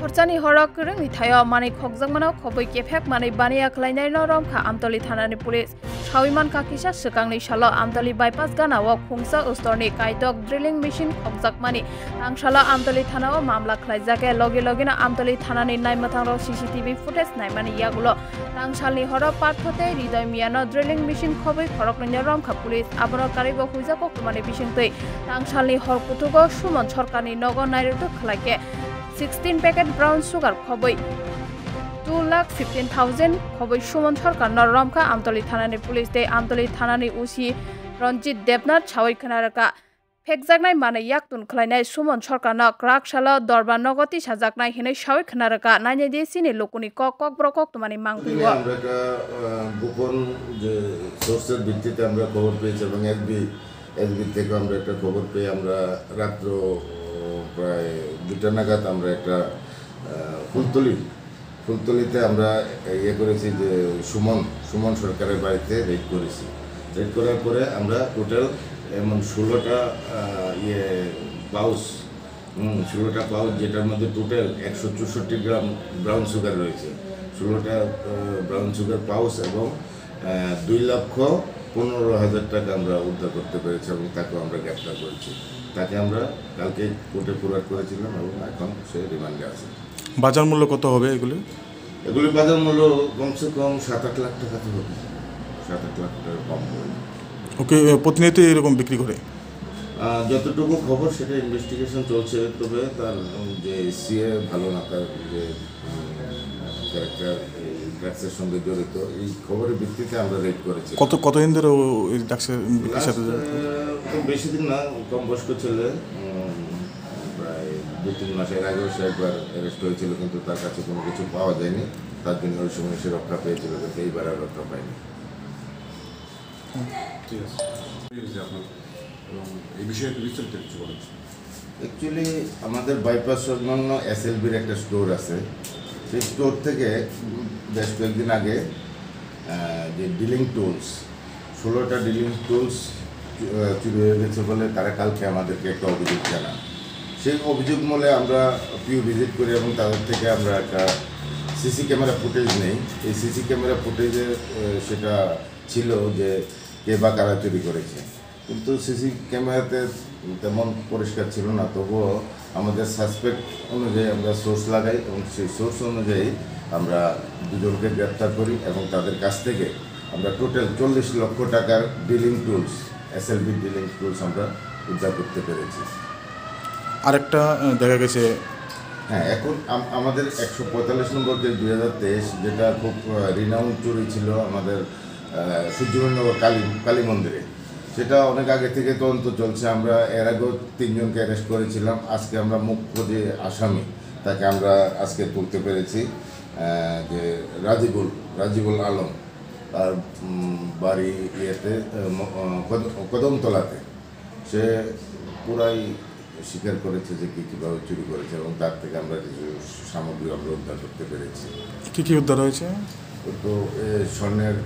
Horchani horok rung thayo mani khokjangmano khoboi kefek mani baniya khlainairno Romkha Amtali thanani police Shawiman kakisa swkangni salo Amtali bypass ganao khungsa ustorni kaidok drilling machine khokjakmani tangsala Amtali thanao mamla khlaijake loge logena Amtali thanani Naimwthangrok CCTV footage naimani yagulo tangsalni horok parthote hridoy miyano drilling machine khoboi khoroknaini Romkha police aboro karibo huijako kumani bisingtui tangsalni hor kutugo Sumon Sorkarni nogo nairutuk khlaike 16 packet brown sugar khoboi 2,15,000 khoboi Sumon Sorkar no Romkha Amtali thanani police de Amtali thanani usi Ranjit Debnath chawai khanaraka Phekjaknai mane yaktun khlainai Sumon Sorkar no krakshala dorban nogoti sajaknai hinai chawai khanaraka naine de sini lokuni kok brokok tumani mangpiwa আমরা একটা গোপন যে সোর্সের ভিত্তিতে আমরা খবর পেয়েছি এবং এসবি থেকে আমরা একটা খবর পেয়ে আমরা রাত্র প্রায় 2টা নাগাদ আমরা একটা ফুলতলিতে আমরা করেছি যে সুমন সরকারের বাড়িতে রেড করেছি রেড করার পরে আমরা টোটাল এমন 16টা পাউচ 16টা পাউচ যেটার মধ্যে টোটাল 164 গ্রাম ব্রাউন সুগার রয়েছে 16টা ব্রাউন সুগার পাউচ এবং 2,15,000 টাকা আমরা উদ্ধার করতে পেরেছি এবং তাকে আমরা গ্রেপ্তার করেছি তাকে আমরা কালকে কোর্টে ফরওয়ার্ড করেছিলাম এবং এখন সে রিমান্ডে আছে বাজার মূল্য কত হবে এগুলি বাজার মূল্য কমসে কম 7-8 লাখ টাকা তো হবে 7-8 লাখ টাকা কম হবে ওকে প্রতিনিয়ত এরকম বিক্রি করে যতটুকু খবর সেটা ইনভেস্টিগেশন চলছে তবে তার যে সিএ ভালো না তার যে ক্যারেক্টার ড্রাগসের সঙ্গে জড়িত এই খবরের ভিত্তিতে আমরা রেড করেছি কতদিন ধরে ওই ড্রাগসের সাথে বেশি দিন না কম বয়স্ক ছেলে প্রায় 2-3 মাসের আগে সে একবার অ্যারেস্ট হয়েছিল কিন্তু তার কাছে কোনো কিছু পাওয়া যায়নি তার জন্য ওই সময় সে রক্ষা পেয়েছিল কিন্তু এইবার আর রক্ষা পায়নি ঠিক আছে এবং এই বিষয়ে বিস্তারিত কিছু বলেন অ্যাকচুয়ালি আমাদের বাইপাস সংলগ্ন এসএলবির একটা স্টোর আছে সেই স্টোর থেকে বেশ কয়েকদিন আগে যে ডিলিং টুলস 16টা ডিলিং টুলস চুরি হয়ে গেছে বলে তারা কালকে আমাদেরকে একটা অভিযোগ জানান সেই অভিযোগ মূলে আমরা পিউ ভিজিট করি এবং তাদের থেকে আমরা একটা সিসি ক্যামেরা ফুটেজ নেই এই সিসি ক্যামেরা ফুটেজে সেটা ছিল যে কে বা কারা চুরি করেছে কিন্তু সিসি ক্যামেরাতে তেমন পরিষ্কার ছিল না তবুও আমাদের সাসপেক্ট অনুযায়ী আমরা সোর্স লাগাই এবং সেই সোর্স অনুযায়ী আমরা দুজনকে গ্রেপ্তার করি এবং তাদের কাছ থেকে আমরা টোটাল 40 লক্ষ টাকার dealing tools SLB dealing tools আমরা উদ্ধার করতে পেরেছি আরেকটা দেখা গেছে হ্যাঁ এখন আমাদের 145 নম্বর যে 2023 যেটা খুব রিনাউন্ড চুরি ছিল আমাদের সূর্যমণিনগর কালী মন্দিরে সেটা অনেক আগে থেকে তদন্ত চলছে আমরা এর আগেও 3 জনকে অ্যারেস্ট করেছিলাম আজকে আমরা মুখ্য যে আসামি তাকে আমরা আজকে তুলতে পেরেছি যে রাজিবুল আলম তার বাড়ি কদমতলাতে সে পুরাই স্বীকার করেছে যে কীভাবে চুরি করেছে এবং তার থেকে আমরা কিছু সামগ্রী আমরা উদ্ধার করতে পেরেছি কী উদ্ধার হয়েছে তো স্বর্ণের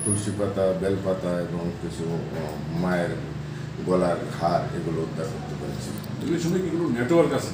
তুলসী পাতা বেলপাতা এবং কিছু মায়ের গলার হার এগুলো উদ্ধার করতে পেরেছি এগুলোর সঙ্গে কি কোনো নেটওয়ার্ক আছে